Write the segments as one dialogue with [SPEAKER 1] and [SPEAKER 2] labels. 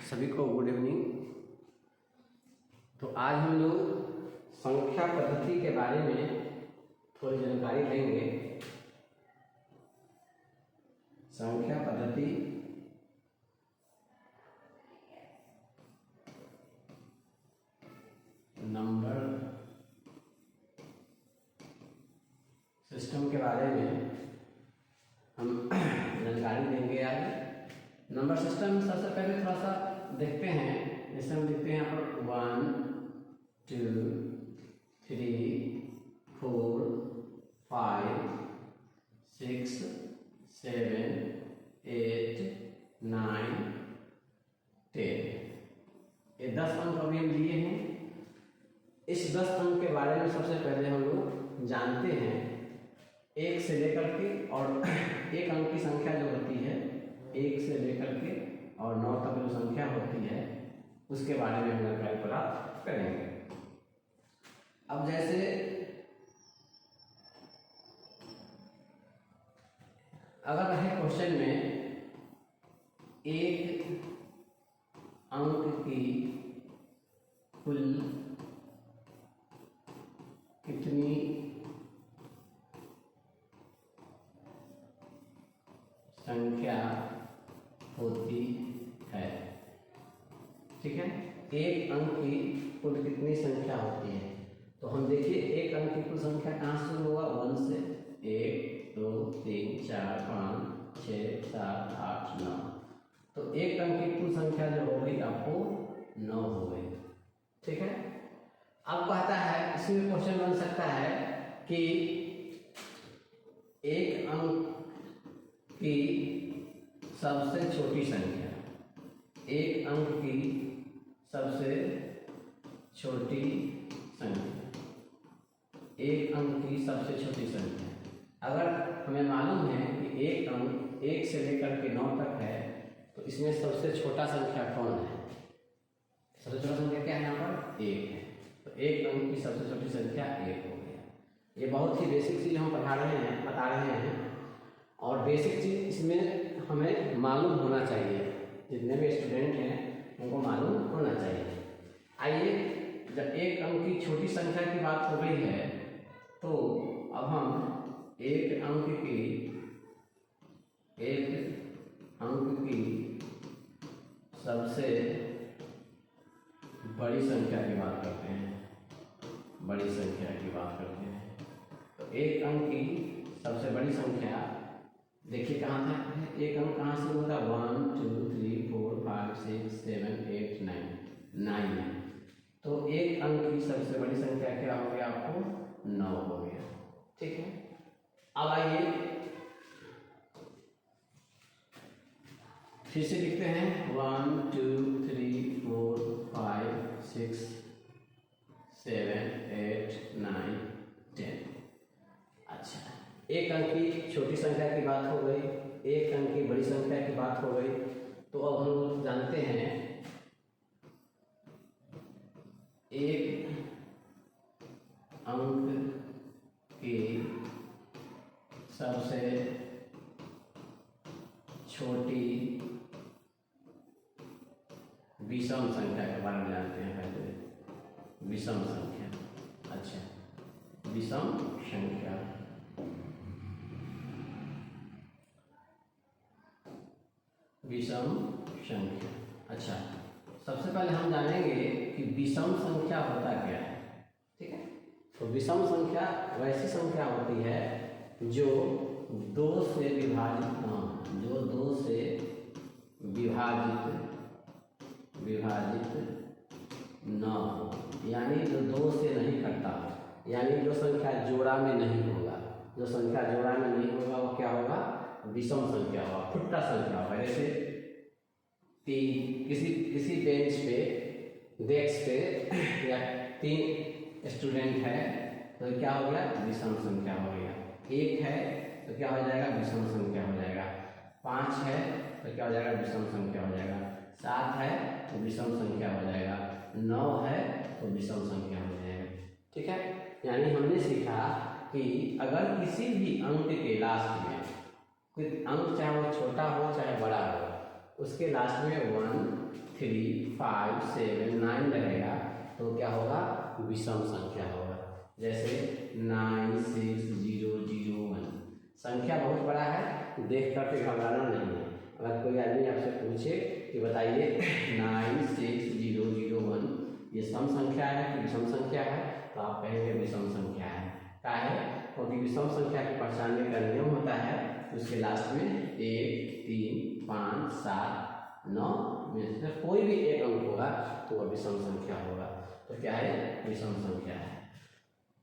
[SPEAKER 1] सभी को good evening. तो आज हम लोग संख्या पद्धति के बारे में थोड़ी जानकारी लेंगे। संख्या पद्धति नंबर सिस्टम के बारे में हम जानकारी लेंगे। आज नंबर सिस्टम सबसे पहले थोड़ा सा देखते हैं। जैसे हम देखते हैं यहाँ पर 1 2 3 4 5 6 7 8 9 10। ये 10 अंक अभी हम लिए हैं। इस 10 अंक के बारे में सबसे पहले हम लोग जानते हैं 1 से लेकर के, और एक अंक की संख्या जो होती है 1 से लेकर के और 9 तक जो संख्या होती है उसके बारे में हम जानकारी प्राप्त करेंगे। अब जैसे अगर है क्वेश्चन में एक अंक की कुल कितनी संख्या होती है, ठीक है। एक अंक की कुल कितनी संख्या होती है, तो हम देखिए एक अंक की कुल संख्या कहाँ शुरू होगा, 1 से। 1 2 3 4 5 6 7 8 9। तो एक अंक की कुल संख्या जो हो गई आपको 9 हो गई, ठीक है। अब कहता है, इसमें क्वेश्चन बन सकता है कि एक अंक की सबसे छोटी संख्या, एक अंक की सबसे छोटी संख्या, एक अंक की सबसे छोटी संख्या। अगर हमें मालूम है कि एक अंक 1 से लेकर के 9 तक है, तो इसमें सबसे छोटा संख्या कौन है? सबसे छोटा संख्या क्या है? यहाँ पर 1 है। तो एक अंक की सबसे छोटी संख्या 1 हो गया। ये बहुत ही बेसिक चीज़ हम बता रहे हैं, और बेसिक चीज़ इसमें हमें मालूम होना चाहिए। जितने भी स्टूडेंट हैं उनको मालूम होना चाहिए। आइए, जब एक अंक की छोटी संख्या की बात हो गई है, तो अब हम एक अंक की सबसे बड़ी संख्या की बात करते हैं। बड़ी संख्या की बात करते हैं, तो एक अंक की सबसे बड़ी संख्या देखिए कहाँ था। एक अंक कहाँ से होता है? 1 2 3 4 5 6 7 8 9 है। तो एक अंक की सबसे बड़ी संख्या क्या हो गया? आपको 9 हो गया, ठीक है। अब आइए फिर से लिखते हैं 1 2 3 4 5 6 7 8 9 10। अच्छा, एक अंक की छोटी संख्या की बात हो गई, एक अंक की बड़ी संख्या की बात हो गई। तो अब हम लोग जानते हैं एक अंक की सबसे छोटी विषम संख्या के बारे में जानते हैं। पहले विषम संख्या। अच्छा, विषम संख्या, विषम संख्या। अच्छा, सबसे पहले हम जानेंगे कि विषम संख्या होता क्या है, ठीक है। तो विषम संख्या वैसी संख्या होती है जो 2 से विभाजित न हो, जो 2 से विभाजित न हो, यानी जो 2 से नहीं कटता, यानी जो संख्या जोड़ा में नहीं होगा। जो संख्या जोड़ा में नहीं होगा वो क्या होगा? विषम संख्या होगा, फुट्टा संख्या होगा। जैसे किसी बेंच पे, डेस्क पे या 3 स्टूडेंट है, तो क्या हो गया? विषम संख्या हो गया। 1 है तो क्या हो जाएगा? विषम संख्या हो जाएगा। 5 है तो क्या हो जाएगा? विषम संख्या हो जाएगा। 7 है तो विषम संख्या हो जाएगा। 9 है तो विषम संख्या हो जाएगा, ठीक है। यानी हमने सीखा कि अगर किसी भी अंक के लास्ट में कोई अंक, चाहे वो छोटा हो चाहे बड़ा हो, उसके लास्ट में 1 3, 5, 7, 9 रहेगा तो क्या होगा, विषम संख्या होगा। जैसे 9, 6, 0, 0, 1। संख्या बहुत बड़ा है, देख करके घबराना नहीं है। अगर कोई आदमी आपसे पूछे कि बताइए 9, 6, 0, 0, 1 ये सम संख्या है कि विषम संख्या है, तो आप कहेंगे विषम संख्या है। क्या है, क्योंकि विषम संख्या को पहचानने का नियम होता है उसके लास्ट में 1, 3, 5, 7, 9 में से कोई भी एक अंक होगा तो वह विषम संख्या होगा। तो क्या है, विषम संख्या है।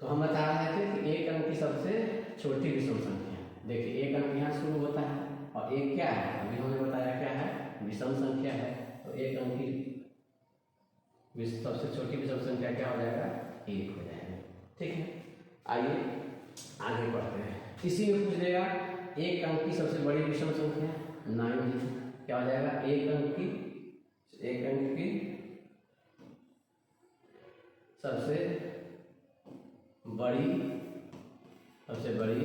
[SPEAKER 1] तो हम बता रहे थे कि एक अंक की सबसे छोटी विषम संख्या, देखिए एक अंक यहाँ शुरू होता है और एक क्या है, अभी हमने बताया क्या है, विषम संख्या है। तो एक अंक की सबसे छोटी विषम संख्या क्या हो जाएगा, 1 हो जाएगा। ठीक है, आइए आगे बढ़ते हैं। इसी में पूछ देगा एक अंक की सबसे बड़ी विषम संख्या 9 क्या हो जाएगा, एक अंक की सबसे बड़ी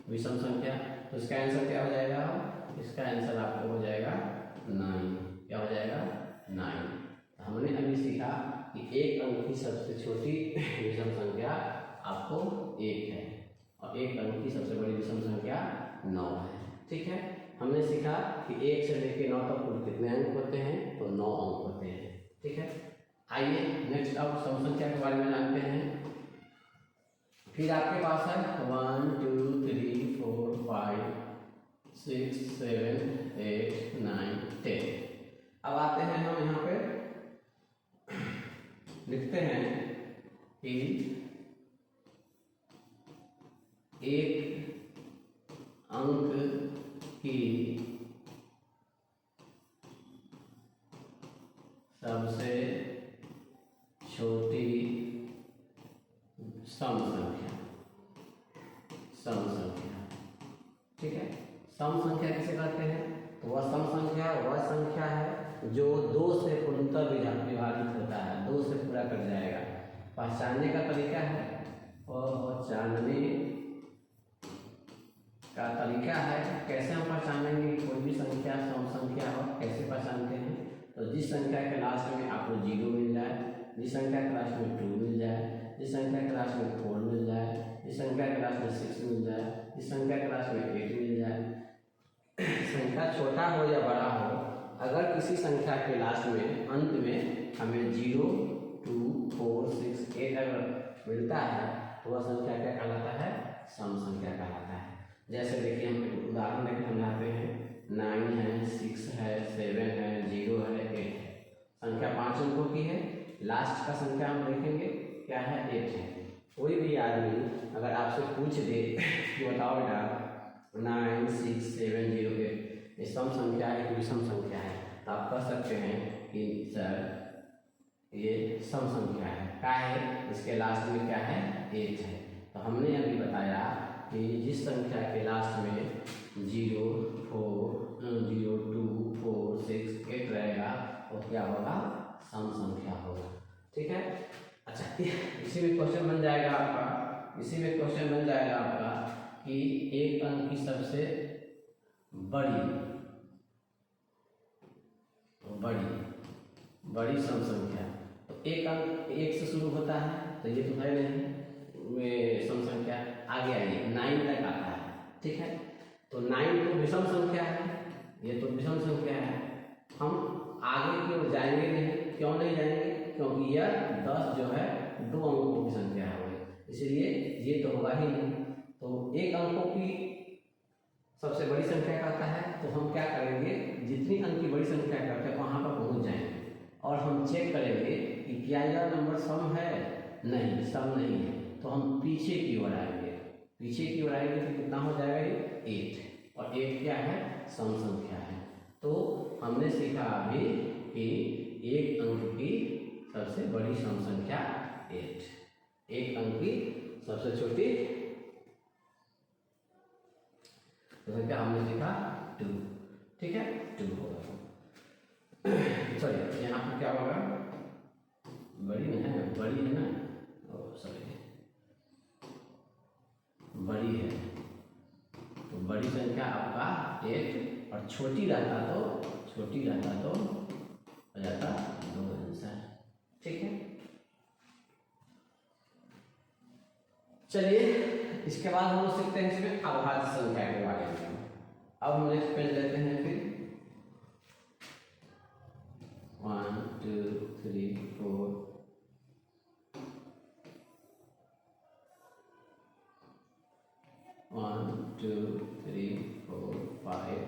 [SPEAKER 1] विषम संख्या। तो इसका आंसर क्या हो जाएगा, इसका आंसर आपको हो जाएगा 9। क्या हो जाएगा, 9। तो हमने अभी सीखा कि एक अंक की सबसे छोटी विषम संख्या आपको 1 है और एक अंक की सबसे बड़ी विषम संख्या 9 है। ठीक है, हमने सीखा कि 1 से लेकर 9 तक कुल कितने अंक होते हैं, तो 9 अंक होते हैं। ठीक है, आइए नेक्स्ट अब सम संख्या के बारे में जानते हैं। फिर आपके पास है 1, 2, 3, 4, 5, 6, 7, 8, 9, 10। अब आते हैं हम यहाँ पे लिखते हैं कि एक अंक की सबसे छोटी सम संख्या। ठीक है, सम संख्या किसे कहते हैं, तो वह सम संख्या वह संख्या है जो 2 से पूर्णतः विभाजित होता है, 2 से पूरा कर जाएगा। पहचानने का तरीका है, कैसे हम पहचानेंगे कोई भी संख्या सम संख्या हो, कैसे पहचानते हैं, तो जिस संख्या के लास्ट में आपको 0 मिल जाए, जिस संख्या के लास्ट में 2 मिल जाए, जिस संख्या के लास्ट में 4 मिल जाए, जिस संख्या के लास्ट में 6 मिल जाए, जिस संख्या के लास्ट में 8 मिल जाए। संख्या छोटा हो या बड़ा हो, अगर किसी संख्या के लास्ट में अंत में हमें 0, 2, 4, 6, 8 अगर मिलता है तो वह संख्या क्या कहलाता है, सम संख्या कहलाता है। जैसे देखिए हम उदाहरण लेकर समझाते हैं, 9 है, 6 है, 7 है, 0 है, 8 है। संख्या 5 अंकों की है, लास्ट का संख्या हम देखेंगे क्या है, 8 है। कोई भी आदमी अगर आपसे पूछ दे कि बताओ बेटा 9, 6, 7, 0, 8 ये सम संख्या है कि विषम संख्या है, तो आप कह सकते हैं कि सर ये सम संख्या है। क्या है, इसके लास्ट में क्या है, 8 है। तो हमने अभी बताया कि जिस संख्या के लास्ट में 0, 2, 4, 6, 8 रहेगा वो क्या होगा, सम संख्या होगा। ठीक है, अच्छा इसी में क्वेश्चन बन जाएगा आपका कि एक अंक की सबसे बड़ी सम संख्या। तो एक अंक 1 से शुरू होता है तो ये तो है नहीं सम संख्या, आगे आइए 9 तक आता है। ठीक है, तो 9 तो विषम संख्या है, ये तो विषम संख्या है। हम आगे की ओर जाएंगे नहीं, क्यों नहीं जाएंगे, क्योंकि यह 10 जो है 2 अंकों की संख्या है, इसलिए ये तो होगा ही नहीं। तो एक अंकों की सबसे बड़ी संख्या कहता है, तो हम क्या करेंगे, जितनी अंक की बड़ी संख्या करते हैं वहाँ पर पहुँच जाएंगे और हम चेक करेंगे कि क्या यह नंबर सम है, नहीं सम नहीं है, तो हम पीछे की ओर आएंगे तो कितना हो जाएगा ये 8, और 8 क्या है, सम संख्या है। तो हमने सीखा अभी कि एक अंक की सबसे बड़ी सम संख्या 8, एक अंक की सबसे छोटी संख्या हमने सीखा 2। ठीक है, 2 होगा। चलिए यहाँ पर क्या होगा, बड़ी है ना, सॉरी बड़ी है, तो बड़ी संख्या आपका 8 और छोटी रहता तो जाता 2 आंसर। ठीक है, चलिए इसके बाद हम लोग सीखते हैं इसमें अभाज्य संख्या के बारे में। अब हम नेक्स्ट पेज लेते हैं फिर 1 2 3 4 1 2 3 4 5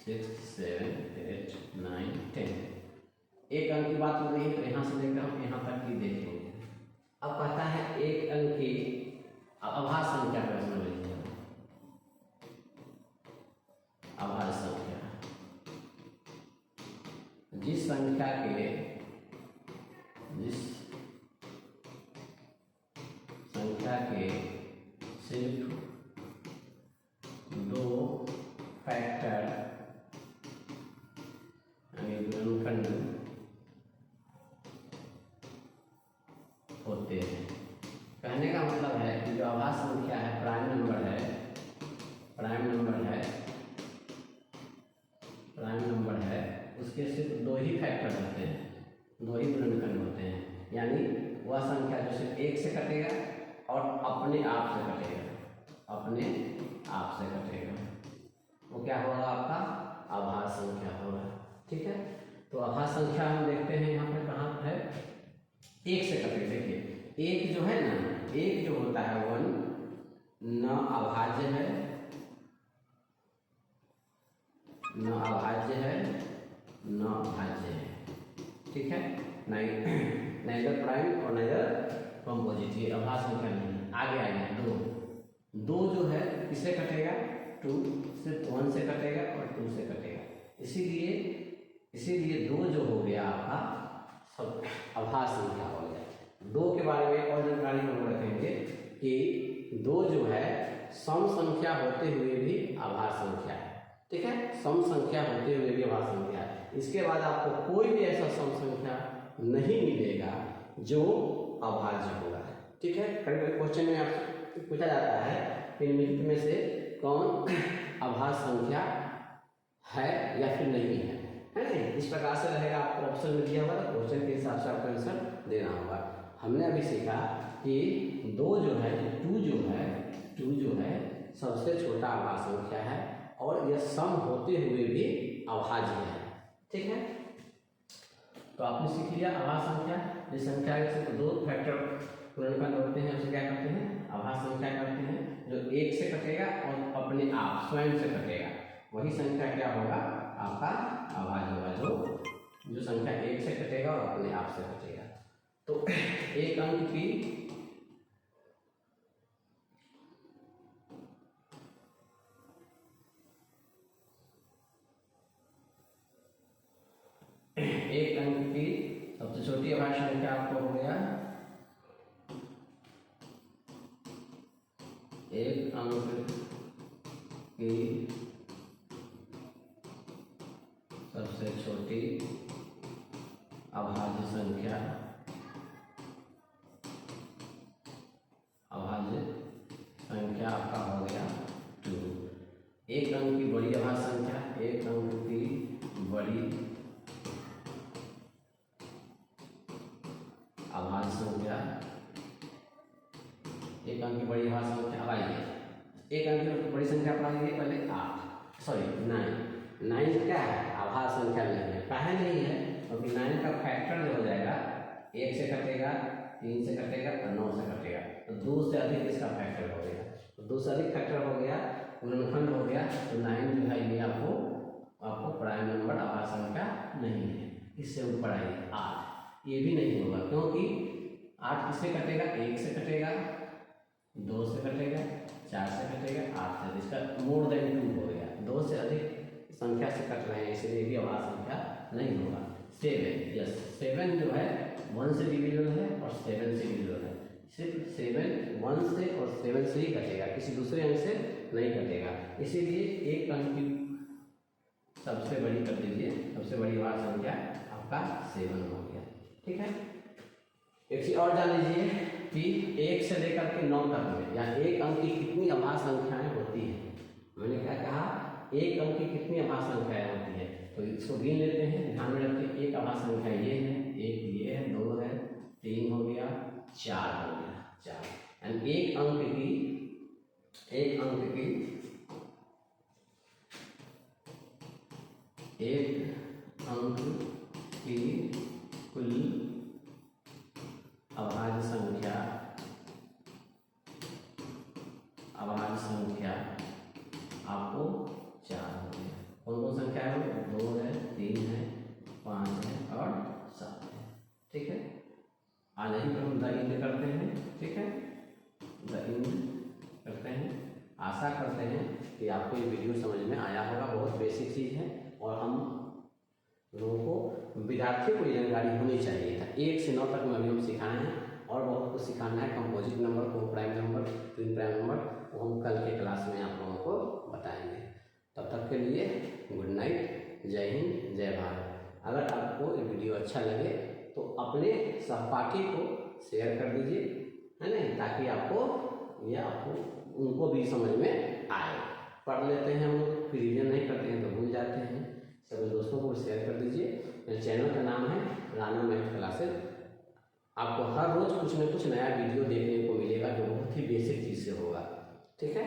[SPEAKER 1] 6 7 8 9 10। एक अंक की बात हो रही है तो यहाँ से लेकर हम यहाँ तक की देखेंगे। अब कहता है एक अंक की अभाज्य संख्या का प्रश्न लीजिए। अभाज्य संख्या जिस संख्या के सिर्फ 2 फैक्टर यानी गुणनखंड होते हैं। कहने का मतलब है कि जो अभाज्य संख्या है प्राइम नंबर है उसके सिर्फ 2 ही फैक्टर होते हैं, 2 ही गुणनखंड होते हैं। यानी वह संख्या जो सिर्फ 1 से कटेगा और अपने आप से कटेगा, वो क्या होगा आपका अभाज्य संख्या होगा। ठीक है, तो अभाज्य संख्या हम देखते हैं यहाँ पर कहाँ पर है, 1 से कटेगा। देखिए 1 जो है ना, 1 जो होता है 1 न अभाज्य है न भाज्य है। ठीक है, नाइदर प्राइम और नाइदर कंपोजिट, ये अभाज्य संख्या नहीं। आगे आएगा 2 जो है किससे कटेगा, 2 सिर्फ 1 से कटेगा और 2 से कटेगा। इसीलिए 2 जो हो गया आपका सब अभाज्य संख्या हो गया। 2 के बारे में और जानकारी हम रखेंगे कि 2 जो है सम संख्या होते हुए भी अभाज्य संख्या है। ठीक है, सम संख्या होते हुए भी अभाज्य संख्या है। इसके बाद आपको कोई भी ऐसा सम संख्या नहीं मिलेगा जो अभाज्य होगा। ठीक है, कभी क्वेश्चन में आपसे पूछा जाता है निम्नलिखित में से कौन अभाज्य संख्या है या फिर नहीं है ना। इस प्रकार से रहेगा, आपको ऑप्शन में दिया होगा तो क्वेश्चन के हिसाब से आपको आंसर देना होगा। हमने अभी सीखा कि 2 जो है 2 जो है सबसे छोटा अभाज्य संख्या है और यह सम होते हुए भी अभाज्य है। ठीक है, तो आपने सीख लिया अभाज्य संख्या। जिस संख्या के सिर्फ 2 फैक्टर गुणनखंड होते हैं उसे क्या करते हैं, अभाज्य संख्या करते हैं। जो 1 से कटेगा और अपने आप स्वयं से कटेगा वही संख्या क्या होगा आपका अभाज्य होगा। जो संख्या 1 से कटेगा और अपने आप से कटेगा। तो एक अंक की सबसे छोटी अभाज्य संख्या आपको हो गया, एक अंक की सबसे छोटी अभाज्य संख्या आपका हो गया 2। एक अंक की बड़ी अभाज्य संख्या, एक अंक की बड़ी अभाज्य संख्या, एक अंक की बड़ी अभाज्य संख्या। अब आइए एक अंक की बड़ी संख्या पढ़ाएंगे पहले 9 क्या है अभाज्य संख्या नहीं है। काहे नहीं है, क्योंकि 9 का फैक्टर जो हो जाएगा 1 से कटेगा, 3 से कटेगा और 9 से कटेगा, तो 2 से अधिक इसका फैक्टर हो गया। तो 2 से अधिक फैक्टर हो गया, गुणनखंड हो गया, तो 9 जो है ये आपको प्राइम नंबर अभाज्य संख्या नहीं है। इससे ऊपर आइए 8, ये भी नहीं होगा क्योंकि 8 किससे कटेगा, 1 से कटेगा, 2 से कटेगा, 4 से कटेगा, 8 से। इसका मोर देन 2 हो गया, 2 से अधिक संख्या से कट रहे हैं, इसलिए भी अभाज्य संख्या नहीं होगा। 7 जो है 1 से डिविजिबल है और 7 से डिविजिबल है। सिर्फ 7 1 से और 7 से ही कटेगा, किसी दूसरे अंक से नहीं कटेगा। इसीलिए एक अंक की सबसे बड़ी कर दीजिए, सबसे बड़ी अभाज्य संख्या आपका 7 हो गया। ठीक है, एक चीज और जान लीजिए कि 1 से लेकर के 9 तक में या एक अंक की कितनी अभाज्य संख्याएं होती हैं। मैंने क्या कहा, एक अंक की कितनी अभाज्य संख्याएं होती है। तो इसको गिन लेते हैं, ध्यान में रखिए। एक अभाज्य संख्या ये है, एक ये है, दो है, तीन हो गया, चार हो गया, चार। यानी एक अंक की एक अंक की कुल अभाज्य संख्या आपको चार हो गया। कौन कौन संख्या है? दो है, तीन है, पाँच है और सात है। ठीक है, आज यहीं पर हम द इंड करते हैं। ठीक है, द इंड करते हैं। आशा करते हैं कि आपको ये वीडियो समझ में आया होगा। बहुत बेसिक चीज़ है और हम लोगों को, विद्यार्थियों को ये जानकारी होनी चाहिए था। 1 से 9 तक में अभी हम सिखाए हैं और बहुत कुछ सिखाना है। कंपोजिट नंबर को, प्राइम नंबर, तीन प्राइम नंबर, वो हम कल के क्लास में आप लोगों को बताएंगे। तब तक के लिए गुड नाइट, जय हिंद, जय भारत। अगर आपको ये वीडियो अच्छा लगे तो अपने सहपाठी को शेयर कर दीजिए, है ना, ताकि आपको उनको भी समझ में आए। पढ़ लेते हैं हम लोग, फिर रिविजन नहीं करते हैं तो भूल जाते हैं। सभी दोस्तों को शेयर कर दीजिए। मेरे चैनल का नाम है राणा मैथ क्लासेस। आपको हर रोज कुछ न कुछ नया वीडियो देखने को मिलेगा जो बहुत ही बेसिक चीज़ से होगा। ठीक है।